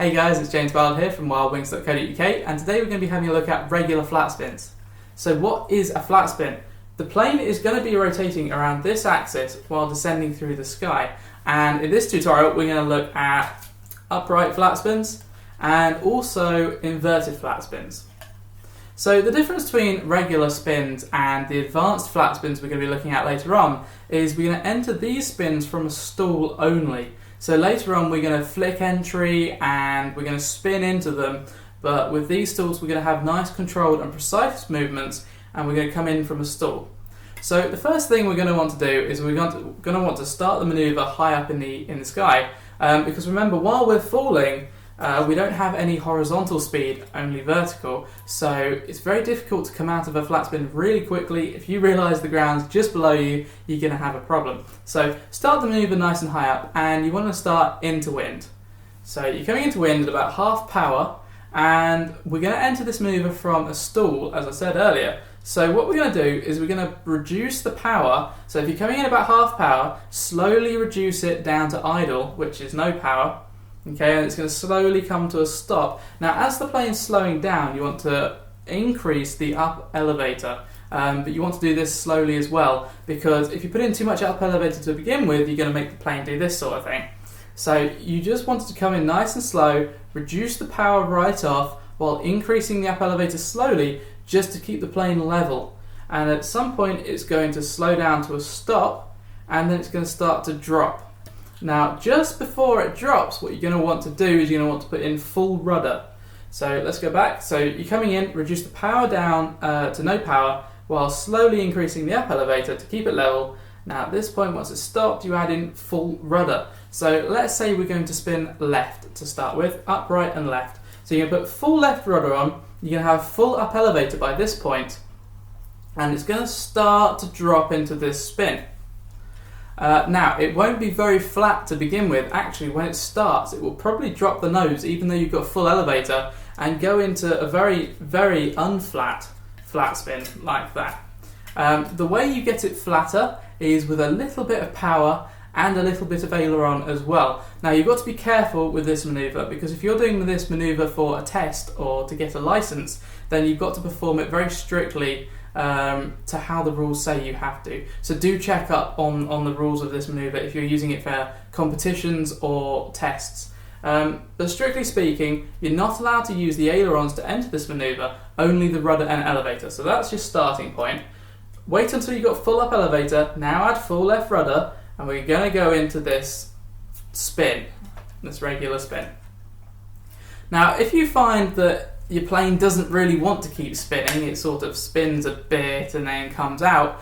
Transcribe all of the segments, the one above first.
Hey guys, it's James Ballard here from wildwings.co.uk, and today we're going to be having a look at regular flat spins. So what is a flat spin? The plane is going to be rotating around this axis while descending through the sky, and in this tutorial we're going to look at upright flat spins and also inverted flat spins. So the difference between regular spins and the advanced flat spins we're going to be looking at later on is we're going to enter these spins from a stall only. So later on we're going to flick entry and we're going to spin into them, but with these stalls we're going to have nice controlled and precise movements, and we're going to come in from a stall. So the first thing we're going to want to do is we're going to want to start the manoeuvre high up in the sky, because remember, while we're falling we don't have any horizontal speed, only vertical, so it's very difficult to come out of a flat spin really quickly. If you realise the ground's just below you, you're going to have a problem. So start the manoeuvre nice and high up, and you want to start into wind. So you're coming into wind at about half power, and we're going to enter this manoeuvre from a stall, as I said earlier. So what we're going to do is we're going to reduce the power. So if you're coming in about half power, slowly reduce it down to idle, which is no power. Okay, and it's going to slowly come to a stop. Now, as the plane's slowing down, you want to increase the up elevator, but you want to do this slowly as well, because if you put in too much up elevator to begin with, you're going to make the plane do this sort of thing. So you just want it to come in nice and slow, reduce the power right off, while increasing the up elevator slowly, just to keep the plane level. And at some point, it's going to slow down to a stop, and then it's going to start to drop. Now, just before it drops, what you're going to want to do is you're going to want to put in full rudder. So let's go back. So you're coming in, reduce the power down to no power, while slowly increasing the up elevator to keep it level. Now at this point, once it's stopped, you add in full rudder. So let's say we're going to spin left to start with, up, right and left. So you're going to put full left rudder on, you're going to have full up elevator by this point, and it's going to start to drop into this spin. Now, it won't be very flat to begin with. Actually, when it starts, it will probably drop the nose, even though you've got full elevator, and go into a very, very unflat flat spin like that. The way you get it flatter is with a little bit of power and a little bit of aileron as well. Now, you've got to be careful with this manoeuvre, because if you're doing this manoeuvre for a test or to get a license, then you've got to perform it very strictly to how the rules say you have to. So do check up on the rules of this manoeuvre if you're using it for competitions or tests. But strictly speaking, you're not allowed to use the ailerons to enter this manoeuvre, only the rudder and elevator. So that's your starting point. Wait until you've got full up elevator, now add full left rudder, and we're going to go into this spin, this regular spin. Now, if you find that your plane doesn't really want to keep spinning, it sort of spins a bit and then comes out,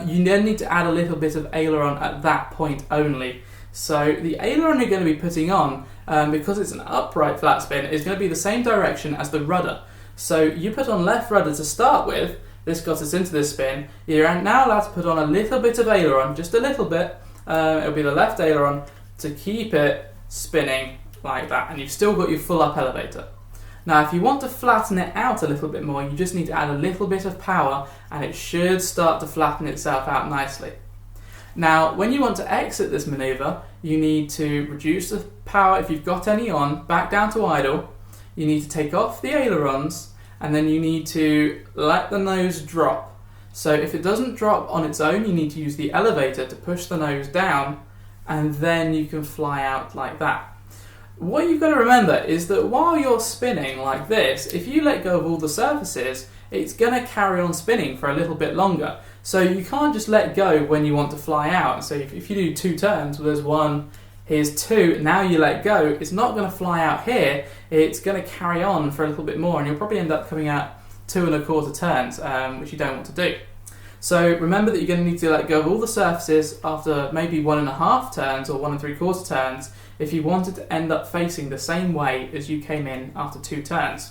you then need to add a little bit of aileron at that point only. So the aileron you're going to be putting on, because it's an upright flat spin, is going to be the same direction as the rudder. So you put on left rudder to start with, this got us into this spin, you're now allowed to put on a little bit of aileron, just a little bit, it'll be the left aileron, to keep it spinning like that, and you've still got your full up elevator. Now, if you want to flatten it out a little bit more, you just need to add a little bit of power, and it should start to flatten itself out nicely. Now, when you want to exit this manoeuvre, you need to reduce the power, if you've got any on, back down to idle. You need to take off the ailerons, and then you need to let the nose drop. So if it doesn't drop on its own, you need to use the elevator to push the nose down, and then you can fly out like that. What you've got to remember is that while you're spinning like this, if you let go of all the surfaces, it's going to carry on spinning for a little bit longer. So you can't just let go when you want to fly out. So if you do 2 turns, well, there's 1, here's 2, now you let go, it's not going to fly out here, it's going to carry on for a little bit more, and you'll probably end up coming out 2 1/4 turns, which you don't want to do. So remember that you're going to need to let go of all the surfaces after maybe 1 1/2 turns or 1 3/4 turns if you wanted to end up facing the same way as you came in after 2 turns.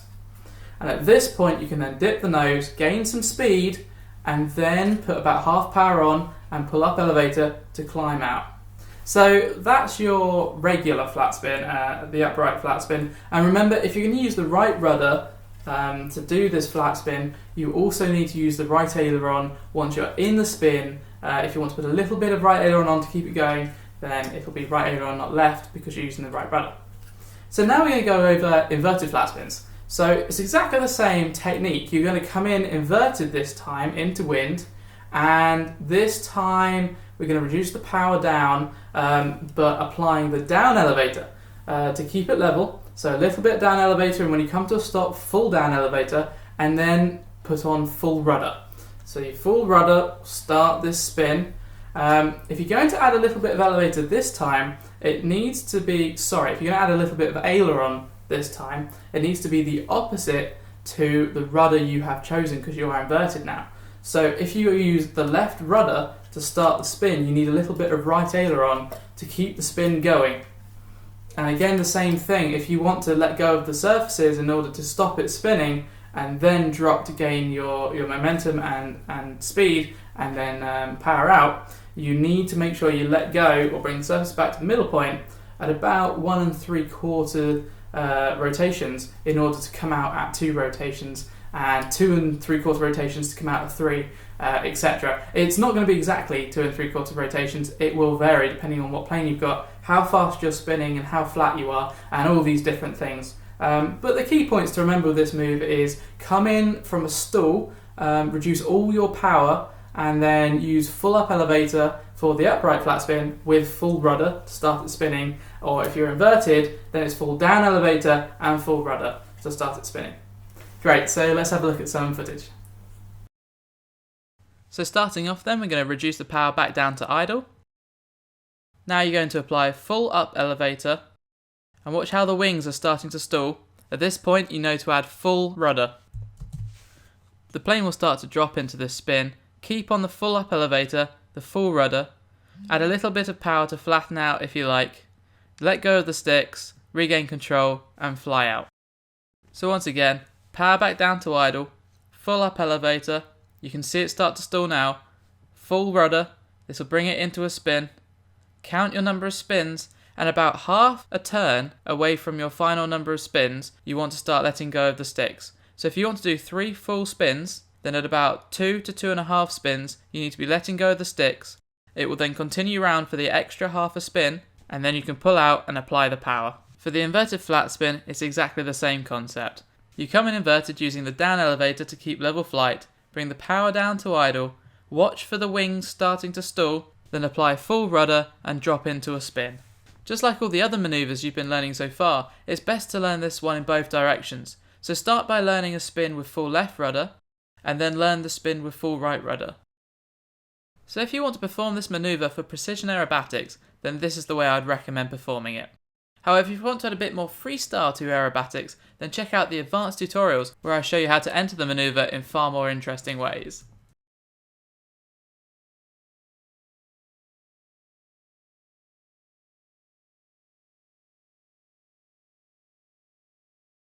And at this point you can then dip the nose, gain some speed, and then put about half power on and pull up elevator to climb out. So that's your regular flat spin, the upright flat spin. And remember, if you're going to use the right rudder to do this flat spin, you also need to use the right aileron once you're in the spin. If you want to put a little bit of right aileron on to keep it going, then it'll be right aileron, not left, because you're using the right rudder. So now we're going to go over inverted flat spins. So it's exactly the same technique. You're going to come in inverted this time into wind, and this time we're going to reduce the power down, but applying the down elevator to keep it level. So a little bit down elevator, and when you come to a stop, full down elevator, and then put on full rudder. So you full rudder, start this spin. If you're going to add a little bit of elevator this time, it needs to be, if you're going to add a little bit of aileron this time, it needs to be the opposite to the rudder you have chosen because you are inverted now. So if you use the left rudder to start the spin, you need a little bit of right aileron to keep the spin going. And again, the same thing, if you want to let go of the surfaces in order to stop it spinning and then drop to gain your momentum and speed and then power out, you need to make sure you let go or bring the surface back to the middle point at about 1 3/4 rotations in order to come out at 2 rotations, and 2 3/4 rotations to come out at 3, etc. It's not going to be exactly 2 3/4 rotations. It will vary depending on what plane you've got, how fast you're spinning and how flat you are, and all these different things. But the key points to remember with this move is come in from a stall, reduce all your power, and then use full up elevator for the upright flat spin with full rudder to start it spinning, or if you're inverted, then it's full down elevator and full rudder to start it spinning. Great, so let's have a look at some footage. So starting off then, we're going to reduce the power back down to idle. Now you're going to apply full up elevator, and watch how the wings are starting to stall. At this point, you know to add full rudder. The plane will start to drop into this spin. Keep on the full up elevator, the full rudder, add a little bit of power to flatten out if you like, let go of the sticks, regain control and fly out. So once again, power back down to idle, full up elevator, you can see it start to stall now, full rudder, this will bring it into a spin, count your number of spins, and about half a turn away from your final number of spins, you want to start letting go of the sticks. So if you want to do 3 full spins, then at about 2 to 2.5 spins, you need to be letting go of the sticks. It will then continue around for the extra half a spin, and then you can pull out and apply the power. For the inverted flat spin, it's exactly the same concept. You come in inverted using the down elevator to keep level flight, bring the power down to idle, watch for the wings starting to stall, then apply full rudder and drop into a spin. Just like all the other manoeuvres you've been learning so far, it's best to learn this one in both directions. So start by learning a spin with full left rudder, and then learn the spin with full right rudder. So if you want to perform this manoeuvre for precision aerobatics, then this is the way I'd recommend performing it. However, if you want to add a bit more freestyle to aerobatics, then check out the advanced tutorials where I show you how to enter the manoeuvre in far more interesting ways.